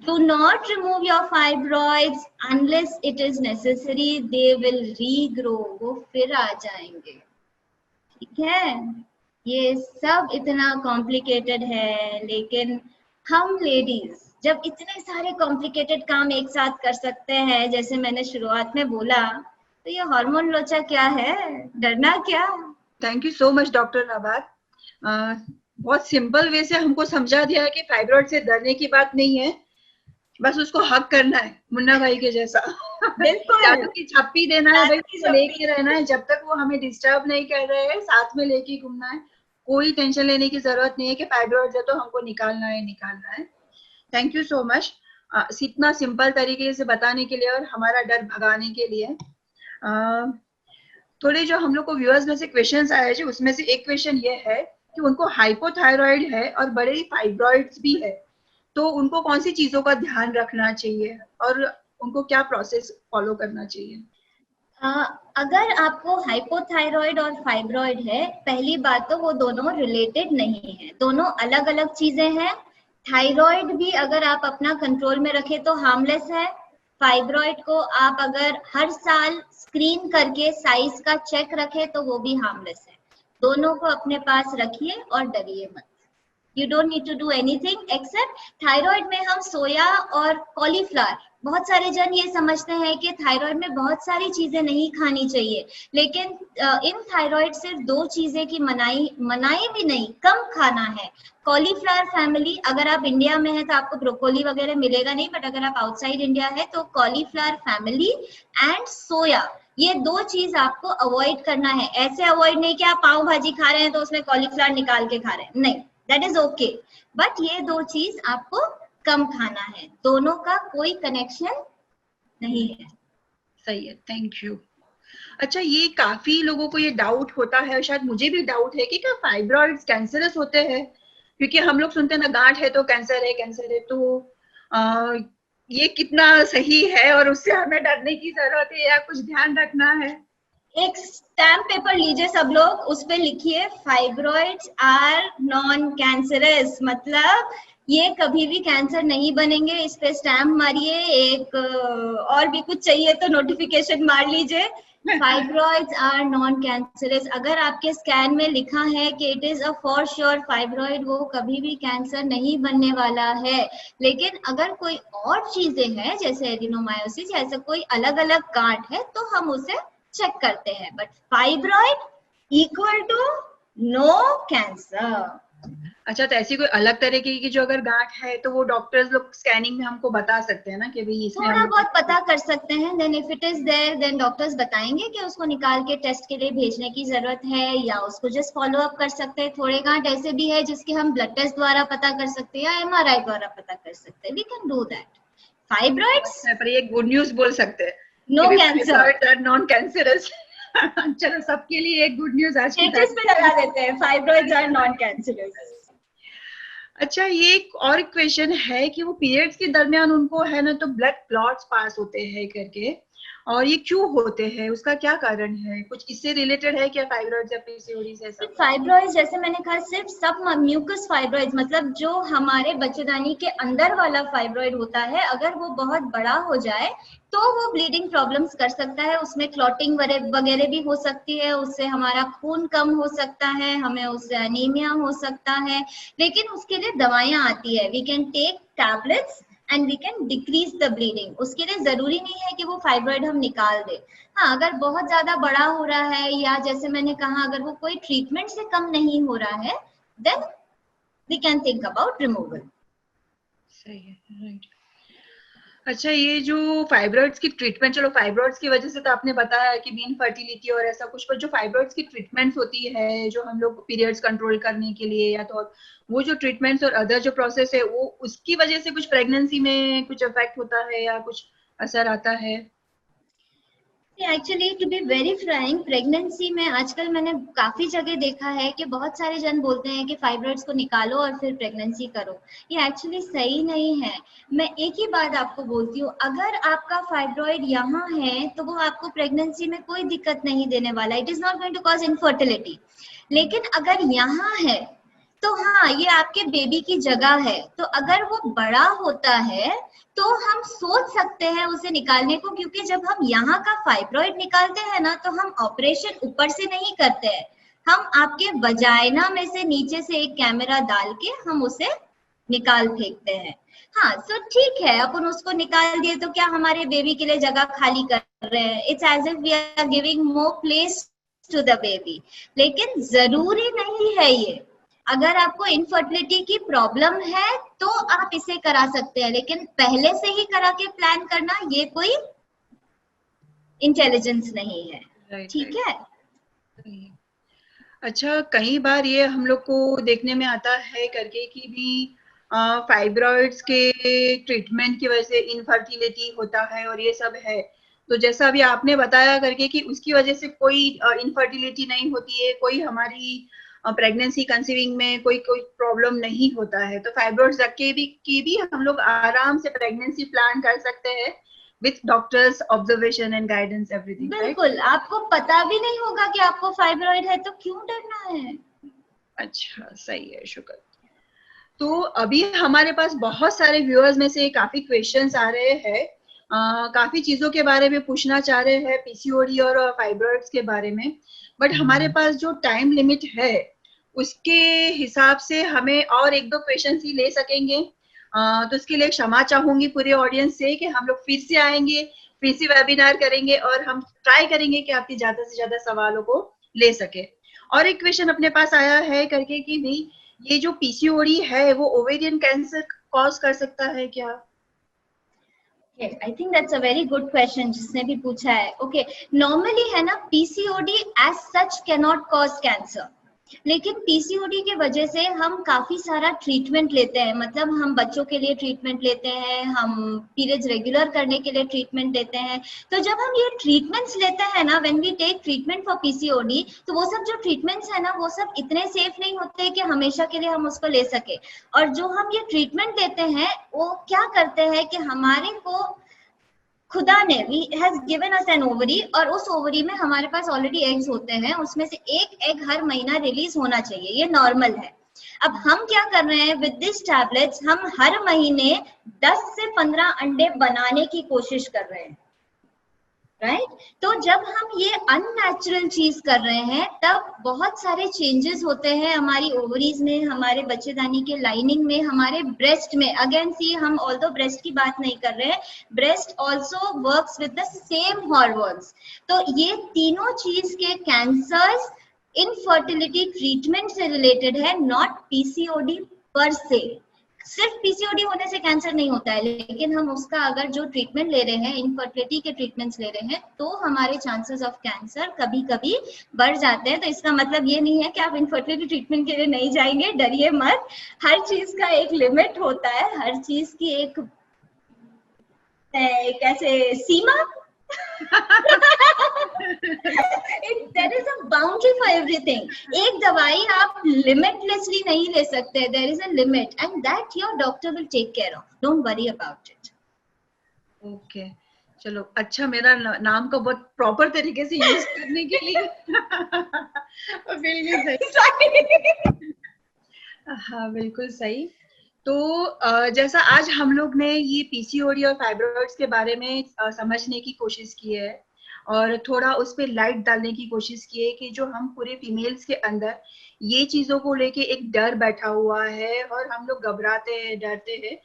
do not remove your fibroids unless it is necessary, they will regrow, वो फिर आ जाएंगे, ठीक है। ये सब इतना कॉम्प्लिकेटेड है, लेकिन हम लेडीज जब इतने सारे कॉम्प्लिकेटेड काम एक साथ कर सकते हैं, जैसे मैंने शुरुआत में बोला, तो ये हार्मोन लोचा क्या है, डरना क्या। Thank you so much doctor Nabat. बहुत सिंपल वे से हमको समझा दिया है कि फाइब्रॉइड से डरने की बात नहीं है, बस उसको हक करना है, मुन्ना भाई के जैसा। बिल्कुल जादू की छप्पी देना है भाई, उसको लेके रहना है, जब तक वो हमें डिस्टर्ब नहीं कर रहे हैं साथ में लेके घूमना है। कोई टेंशन लेने की जरूरत नहीं है कि फाइब्रॉइड है तो हमको निकालना है। थैंक यू सो मच इतना सिंपल तरीके से बताने के लिए और हमारा डर भगाने के लिए। थोड़े जो हम लोग को व्यूअर्स में से क्वेश्चंस आए हैं, उसमें से एक क्वेश्चन ये है कि उनको हाइपोथायराइड है और बड़े फाइब्रॉइड्स भी है, तो उनको कौन सी चीजों का ध्यान रखना चाहिए और उनको क्या प्रोसेस फॉलो करना चाहिए? अगर आपको हाइपोथायराइड और फाइब्रॉइड है, पहली बात तो वो दोनों रिलेटेड नहीं है, दोनों अलग अलग चीजें हैं। थायराइड भी अगर आप अपना कंट्रोल में रखें तो हार्मलेस है। फाइब्रॉइड को आप अगर हर साल स्क्रीन करके साइज का चेक रखें तो वो भी हार्मलेस है। दोनों को अपने पास रखिए और डरिए मत। You don't need to do anything except thyroid में हम सोया और कॉलीफ्लावर, बहुत सारे जन ये समझते हैं कि थायराइड में बहुत सारी चीजें नहीं खानी चाहिए, लेकिन इन थायराइड सिर्फ 2 चीजें की मनाई भी नहीं, कम खाना है। कॉलीफ्लावर फैमिली, अगर आप इंडिया में है तो आपको ब्रोकोली वगैरह मिलेगा नहीं, बट अगर आप आउटसाइड इंडिया है तो कॉलीफ्लावर फैमिली एंड सोया, ये 2 चीज आपको अवॉइड करना है। ऐसे अवॉइड नहीं कि आप पाव भाजी खा रहे हैं तो उसमें कॉलीफ्लावर निकाल के खा रहे हैं, नहीं, दैट इज ओके, बट ये 2 चीज आपको कम खाना है, दोनों का कोई कनेक्शन नहीं है। सही है, थैंक यू। अच्छा, ये काफी लोगों को ये डाउट होता है, और शायद मुझे भी डाउट है कि क्या फाइब्रॉइड्स कैंसरस होते हैं? क्योंकि हम लोग सुनते हैं ना, गांठ है तो कैंसर है, कैंसर है, तो ये कितना सही है और उससे हमें डरने की जरूरत है या कुछ ध्यान रखना है? एक स्टैम्प पेपर लीजिए सब लोग, उस पे लिखिए फाइब्रॉइड्स आर नॉन कैंसरस, मतलब ये कभी भी कैंसर नहीं बनेंगे, इस पे स्टैम्प मारिए। एक और भी कुछ चाहिए तो नोटिफिकेशन मार लीजिए, फाइब्रॉइड्स आर नॉन कैंसरस। अगर आपके स्कैन में लिखा है कि it is a for sure fibroid, वो कभी भी कैंसर नहीं बनने वाला है। लेकिन अगर कोई और चीजें हैं जैसे एडिनोमायोसिस, ऐसा कोई अलग अलग गांठ है तो हम उसे चेक करते हैं, but fibroid equal to no cancer. अच्छा, तो ऐसी कोई अलग तरीके की जो अगर गांठ है तो वो डॉक्टर्स लोग स्कैनिंग में हमको बता सकते हैं ना कि भाई इसमें थोड़ा बहुत पता कर सकते हैं, then if it is there then doctors बताएंगे कि उसको निकाल के टेस्ट के लिए भेजने की जरूरत है या उसको जस्ट फॉलो अप कर सकते हैं। थोड़े गांठ ऐसे भी है जिसके हम ब्लड टेस्ट द्वारा पता कर सकते हैं या एमआरआई द्वारा पता कर सकते हैं, we can do that. Fibroids पर ये गुड न्यूज बोल सकते हैं, नो कैंसर, नॉन कैंसरस। चलो, सबके लिए एक गुड न्यूज आज की स्टेटस पे लगा देते हैं, फाइब्रॉइड्स आर नॉन कैंसरस। अच्छा, ये एक और क्वेश्चन है कि वो पीरियड्स के दरमियान उनको है ना तो ब्लड क्लॉट्स पास होते हैं करके, और ये क्यों होते हैं, उसका क्या कारण है? कुछ इससे रिलेटेड है क्या, फाइब्रॉइड्स या पीसीओडी से? सब फाइब्रॉइड्स जैसे मैंने कहा, सिर्फ सब म्यूकस फाइब्रॉइड्स, मतलब जो हमारे बच्चेदानी के अंदर वाला फाइब्रॉइड होता है, अगर वो बहुत बड़ा हो जाए तो वो ब्लीडिंग प्रॉब्लम्स कर सकता है, उसमें क्लॉटिंग वगैरह भी हो सकती है, उससे हमारा खून कम हो सकता है, हमें उससे एनीमिया हो सकता है। लेकिन उसके लिए दवाइयां आती है, we can take tablets and we can decrease the bleeding. उसके लिए जरूरी नहीं है कि वो फाइब्रॉइड हम निकाल दे। हाँ, अगर बहुत ज्यादा बड़ा हो रहा है या जैसे मैंने कहा अगर वो कोई ट्रीटमेंट से कम नहीं हो रहा है, then we can think about removal. सही है, राइट। अच्छा, ये जो फाइब्रॉइड्स की ट्रीटमेंट, चलो फाइब्रॉइड्स की वजह से तो आपने बताया कि इनफर्टिलिटी और ऐसा कुछ, पर जो फाइब्रॉइड्स की ट्रीटमेंट्स होती है जो हम लोग पीरियड्स कंट्रोल करने के लिए, या तो वो जो ट्रीटमेंट्स और अदर जो प्रोसेस है, वो उसकी वजह से कुछ प्रेगनेंसी में कुछ इफेक्ट होता है या कुछ असर आता है? Actually to be very frank, pregnancy में आजकल मैंने काफी जगह देखा है कि बहुत सारे जन बोलते हैं कि फाइब्रॉइड्स को निकालो और फिर प्रेगनेंसी करो। ये एक्चुअली सही नहीं है। मैं एक ही बात आपको बोलती हूँ, अगर आपका फाइब्रॉइड यहाँ है तो वो आपको प्रेगनेंसी में कोई दिक्कत नहीं देने वाला, it is not going to cause infertility. लेकिन अगर यहाँ है तो हाँ, ये आपके बेबी की जगह है, तो अगर वो बड़ा होता है तो हम सोच सकते हैं उसे निकालने को, क्योंकि जब हम यहाँ का फाइब्रॉइड निकालते हैं ना तो हम ऑपरेशन ऊपर से नहीं करते हैं, हम आपके वजाइना में से नीचे से एक कैमरा डाल के हम उसे निकाल फेंकते हैं। हाँ, तो ठीक है, अपन उसको निकाल दिए तो क्या हमारे बेबी के लिए जगह खाली कर रहे हैं? It's as if we are giving more place to the baby. लेकिन जरूरी नहीं है ये। अगर आपको इनफर्टिलिटी की प्रॉब्लम है तो आप इसे करा सकते हैं, लेकिन पहले से ही करा के प्लान करना ये कोई इंटेलिजेंस नहीं है। ठीक है। अच्छा, कई बार ये हम लोग को देखने में आता है करके कि भी फाइब्रॉइड्स के ट्रीटमेंट की वजह से इनफर्टिलिटी होता है और ये सब है, तो जैसा अभी आपने बताया करके कि उसकी वजह से कोई इनफर्टिलिटी नहीं होती है, कोई हमारी प्रेगनेंसी कंसीविंग में कोई प्रॉब्लम नहीं होता है, तो फाइब्रॉइड्स रख के भी हम लोग आराम से प्रेगनेंसी प्लान कर सकते हैं with doctors observation and guidance everything. बिल्कुल, आपको पता भी नहीं होगा कि आपको फाइब्रॉइड है तो क्यों डरना है। अच्छा, सही है, शुक्र। तो अभी हमारे पास बहुत सारे व्यूअर्स में से काफी क्वेश्चंस आ रहे हैं, काफी चीजों के बारे में पूछना चाह रहे हैं, पीसीओडी और फाइब्रॉइड्स के बारे में, बट हमारे पास जो टाइम लिमिट है उसके हिसाब से हमें और एक दो क्वेश्चन ही ले सकेंगे। तो उसके लिए क्षमा चाहूंगी पूरे ऑडियंस से कि हम लोग फिर से आएंगे, फिर से वेबिनार करेंगे और हम ट्राई करेंगे कि आपके ज्यादा से ज्यादा सवालों को ले सके। और एक क्वेश्चन अपने पास आया है करके कि भाई ये जो पीसीओडी है वो ओवेरियन कैंसर कॉज कर सकता है क्या? I think that's a very good question जिसने भी पूछा है। ओके, नॉर्मली है ना, PCOD as such can not cause cancer, लेकिन पीसीओडी के वजह से हम काफी सारा ट्रीटमेंट लेते हैं। मतलब हम बच्चों के लिए ट्रीटमेंट लेते हैं, हम पीरियड्स रेगुलर करने के लिए ट्रीटमेंट लेते हैं। तो जब हम ये ट्रीटमेंट्स लेते हैं ना, when we take treatment for PCOD, तो वो सब जो ट्रीटमेंट्स है ना, वो सब इतने सेफ नहीं होते कि हमेशा के लिए हम उसको ले सके। और जो हम ये ट्रीटमेंट लेते हैं वो क्या करते हैं कि हमारे को खुदा ने has given us an ovary, और उस ओवरी में हमारे पास ऑलरेडी एग्स होते हैं, उसमें से एक एग हर महीना रिलीज होना चाहिए, ये नॉर्मल है। अब हम क्या कर रहे हैं विद दिस टैबलेट्स, हम हर महीने 10 से 15 अंडे बनाने की कोशिश कर रहे हैं, राइट? तो जब हम ये अननेचुरल चीज कर रहे हैं तब बहुत सारे चेंजेस होते हैं हमारी ओवरीज में, हमारे बच्चेदानी के लाइनिंग में, हमारे ब्रेस्ट में। अगेन सी, हम ऑल्दो ब्रेस्ट की बात नहीं कर रहे हैं, breast also works with the same hormones. तो ये तीनों चीज के कैंसर्स इनफर्टिलिटी ट्रीटमेंट से रिलेटेड है, नॉट पीसीओडी पर से। सिर्फ पीसीओडी होने से कैंसर नहीं होता है, लेकिन हम उसका अगर जो ट्रीटमेंट ले रहे हैं, इनफर्टिलिटी के ट्रीटमेंट्स ले रहे हैं, तो हमारे चांसेस ऑफ कैंसर कभी कभी बढ़ जाते हैं। तो इसका मतलब ये नहीं है कि आप इनफर्टिलिटी ट्रीटमेंट के लिए नहीं जाएंगे, डरिए मत। हर चीज का एक लिमिट होता है, हर चीज की एक कैसे सीमा there is a boundary for everything. एक दवाई आप limitlessly नहीं ले सकते, there is a limit and that your doctor will take care of. Don't worry about it. Okay, चलो अच्छा, मेरा नाम को बहुत प्रॉपर तरीके से यूज करने के लिए बिल्कुल सही। हाँ बिल्कुल सही। तो जैसा आज हम लोग ने ये पीसीओडी और फाइब्रॉइड्स के बारे में समझने की कोशिश की है और थोड़ा उस पर लाइट डालने की कोशिश की है कि जो हम पूरे फीमेल्स के अंदर ये चीजों को लेके एक डर बैठा हुआ है और हम लोग घबराते हैं, डरते हैं,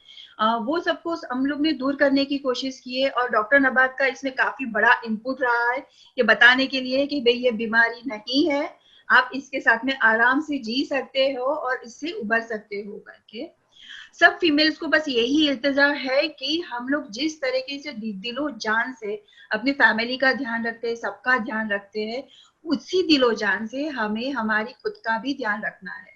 वो सबको हम लोग ने दूर करने की कोशिश की है। और डॉक्टर नबात का इसमें काफी बड़ा इनपुट रहा है ये बताने के लिए कि भाई ये बीमारी नहीं है, आप इसके साथ में आराम से जी सकते हो और इससे उबर सकते हो करके। सब फीमेल्स को बस यही इल्तिजा है कि हम लोग जिस तरीके से दिलो जान से अपनी फैमिली का ध्यान रखते हैं, सबका ध्यान रखते हैं, उसी दिलो जान से हमें हमारी खुद का भी ध्यान रखना है।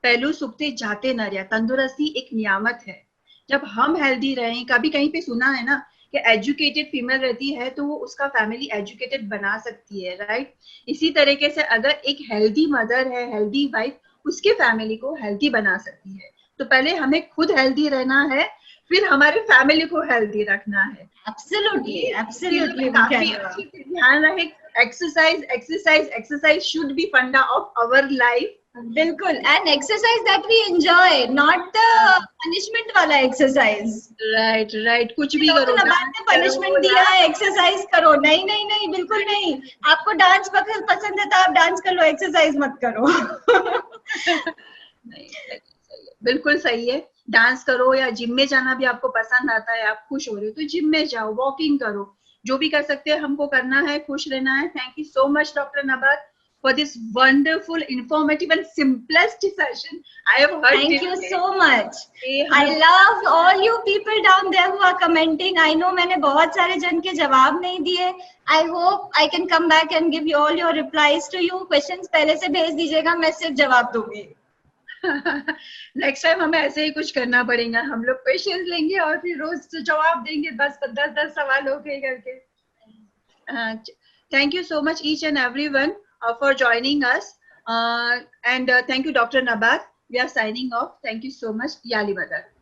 पहलू सुखते जाते न रहा, तंदुरुस्ती एक नियामत है। जब हम हेल्दी रहें, कभी कहीं पे सुना है ना कि एजुकेटेड फीमेल रहती है तो वो उसका फैमिली एजुकेटेड बना सकती है, राइट? इसी तरीके से अगर एक हेल्दी मदर है, हेल्दी वाइफ, उसके फैमिली को हेल्दी बना सकती है। तो पहले हमें खुद हेल्दी रहना है, फिर हमारे फैमिली को हेल्दी रखना है। Absolutely, absolutely. काफी अच्छे से ध्यान रहे। Exercise exercise exercise should be funda of our life. बिल्कुल, and exercise that we enjoy, not the punishment वाला एक्सरसाइज। राइट राइट, कुछ भी करो, पनिशमेंट दिया है एक्सरसाइज करो, नहीं नहीं नहीं, बिल्कुल नहीं। आपको डांस पसंद है तो आप डांस कर लो, एक्सरसाइज मत करो। नहीं, बिल्कुल सही है। डांस करो या जिम में जाना भी आपको पसंद आता है, आप खुश हो रहे हो तो जिम में जाओ, वॉकिंग करो, जो भी कर सकते हैं हमको करना है, खुश रहना है। Thank you so much doctor Nabat for this wonderful, informative and simplest session I have heard. Thank you so much. I love all you people down there who are commenting. I know मैंने बहुत सारे जन के जवाब नहीं दिए. I hope I can come back and give you all your replies to you. Questions पहले से भेज दीजिएगा, मैं सिर्फ जवाब दूंगी। नेक्स्ट टाइम हमें ऐसे ही कुछ करना पड़ेगा, हम लोग क्वेश्चंस लेंगे और फिर रोज जवाब देंगे, 10 सवालों के करके। Thank you so much each and everyone for joining us, and thank you Dr. Nabat. We are signing off. Thank you so much. Yali Badar.